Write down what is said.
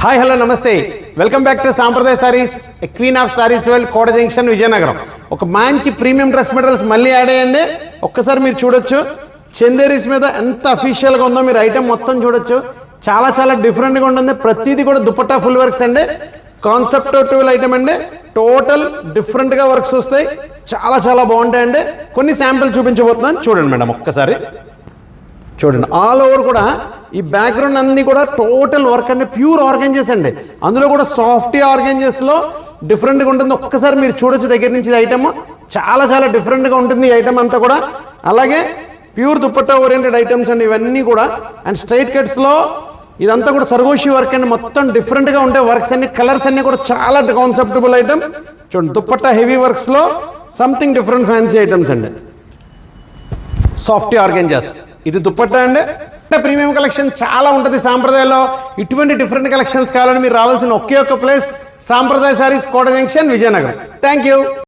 Hi hello నమస్తే welcome back to సాంప్రదాయ saris queen of saris world Kota junction Vizianagaram. ఒక మంచి ప్రీమియం డ్రెస్ మెటీరియల్స్ మళ్ళీ యాడ్ అయ్యండి. ఒక్కసారి మీరు చూడొచ్చు చందేరీస్ మీద ఎంత అఫీషియల్గా ఉందో. మీరు ఐటమ్ మొత్తం చూడొచ్చు, చాలా చాలా డిఫరెంట్గా ఉంటుంది. ప్రతిదీ కూడా దుపట్టా ఫుల్ వర్క్స్ అండి. కాన్సెప్ట్ టూల్ ఐటమ్ అండి. టోటల్ డిఫరెంట్గా వర్క్స్ వస్తాయి, చాలా చాలా బాగుంటాయండి. కొన్ని శాంపిల్ చూపించబోతున్నాను, చూడండి మేడం ఒక్కసారి చూడండి. ఆల్ ఓవర్ కూడా ఈ బ్యాక్గ్రౌండ్ అన్ని కూడా టోటల్ వర్క్ అండి, ప్యూర్ ఆర్గంజెస్ అండి. అందులో కూడా సాఫ్టీ ఆర్గంజెస్లో డిఫరెంట్గా ఉంటుంది. ఒక్కసారి మీరు చూడొచ్చు దగ్గర నుంచి ఈ ఐటమ్ చాలా చాలా డిఫరెంట్గా ఉంటుంది. ఈ ఐటమ్ అంతా కూడా అలాగే ప్యూర్ దుపట్టా ఓరియంటెడ్ ఐటమ్స్ అండి ఇవన్నీ కూడా. అండ్ స్ట్రైట్ కట్స్లో ఇదంతా కూడా సర్గోషి వర్క్ అండి. మొత్తం డిఫరెంట్గా ఉంటాయి వర్క్స్ అన్ని, కలర్స్ అన్ని కూడా చాలా కాన్సెప్టబుల్ ఐటమ్. చూడండి దుపట్టా హెవీ వర్క్స్లో సంథింగ్ డిఫరెంట్ ఫ్యాన్సీ ఐటమ్స్ అండి. సాఫ్టీ ఆర్గంజెస్ ఇది దుపట్టా అండి. ప్రీమియం కలెక్షన్ చాలా ఉంటుంది సాంప్రదాయలో. ఇటువంటి డిఫరెంట్ కలెక్షన్స్ కావాలని మీరు రావాల్సిన ఒకే ఒక్క ప్లేస్ సాంప్రదాయ saris Kota junction Vizianagaram. Thank you.